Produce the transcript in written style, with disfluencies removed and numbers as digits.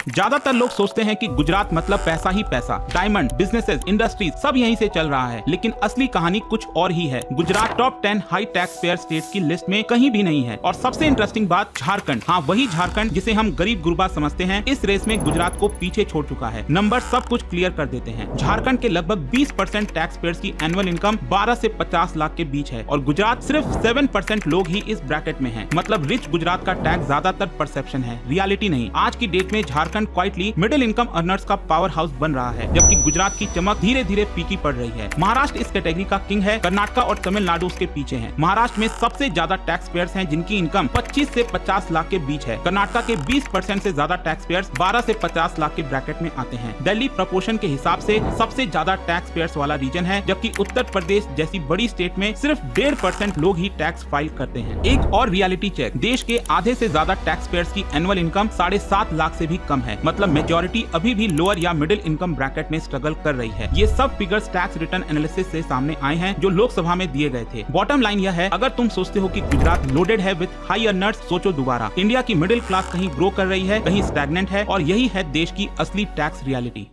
ज्यादातर लोग सोचते हैं कि गुजरात मतलब पैसा ही पैसा, डायमंड, बिजनेसेस, इंडस्ट्रीज सब यहीं से चल रहा है, लेकिन असली कहानी कुछ और ही है। Gujarat top 10 high tax payer states की लिस्ट में कहीं भी नहीं है। और सबसे इंटरेस्टिंग बात, झारखंड, हाँ वही झारखंड जिसे हम गरीब गुरबा समझते हैं, इस रेस में गुजरात को पीछे छोड़ चुका है। नंबर सब कुछ क्लियर कर देते हैं। झारखंड के लगभग 20% टैक्स पेयर्स की एनुअल इनकम 12 से 50 लाख के बीच है और गुजरात सिर्फ 7% लोग ही इस ब्रैकेट में हैं। मतलब रिच गुजरात का टैक्स ज्यादातर परसेप्शन है, रियलिटी नहीं। आज की डेट में Jharkhand quietly middle income earners का पावर हाउस बन रहा है, जबकि गुजरात की चमक धीरे धीरे फीकी पड़ रही है। महाराष्ट्र इस कैटेगरी का किंग है, कर्नाटक और तमिलनाडु उसके पीछे हैं। महाराष्ट्र में सबसे ज्यादा टैक्स पेयर्स हैं जिनकी इनकम 25 से 50 लाख के बीच है। कर्नाटक के 20% से ज्यादा टैक्स पेयर्स 12 से 50 लाख के ब्रैकेट में आते हैं। दिल्ली प्रपोर्शन के हिसाब से सबसे ज्यादा टैक्स पेयर्स वाला रीजन है, जबकि उत्तर प्रदेश जैसी बड़ी स्टेट में सिर्फ 1.5% लोग ही टैक्स फाइल करते हैं। एक और रियलिटी चेक, देश के आधे से ज्यादा टैक्स पेयर्स की एनुअल इनकम 7.5 लाख से भी कम है। मतलब मेजॉरिटी अभी भी लोअर या मिडिल इनकम ब्रैकेट में स्ट्रगल कर रही है। ये सब फिगर्स टैक्स रिटर्न एनालिसिस से सामने आए हैं जो लोकसभा में दिए गए थे। बॉटम लाइन यह है, अगर तुम सोचते हो कि गुजरात लोडेड है विद हाई अर्नर्स, सोचो दोबारा। इंडिया की मिडिल क्लास कहीं ग्रो कर रही है, कहीं स्टैग्नेंट है, और यही है देश की असली टैक्स रियलिटी।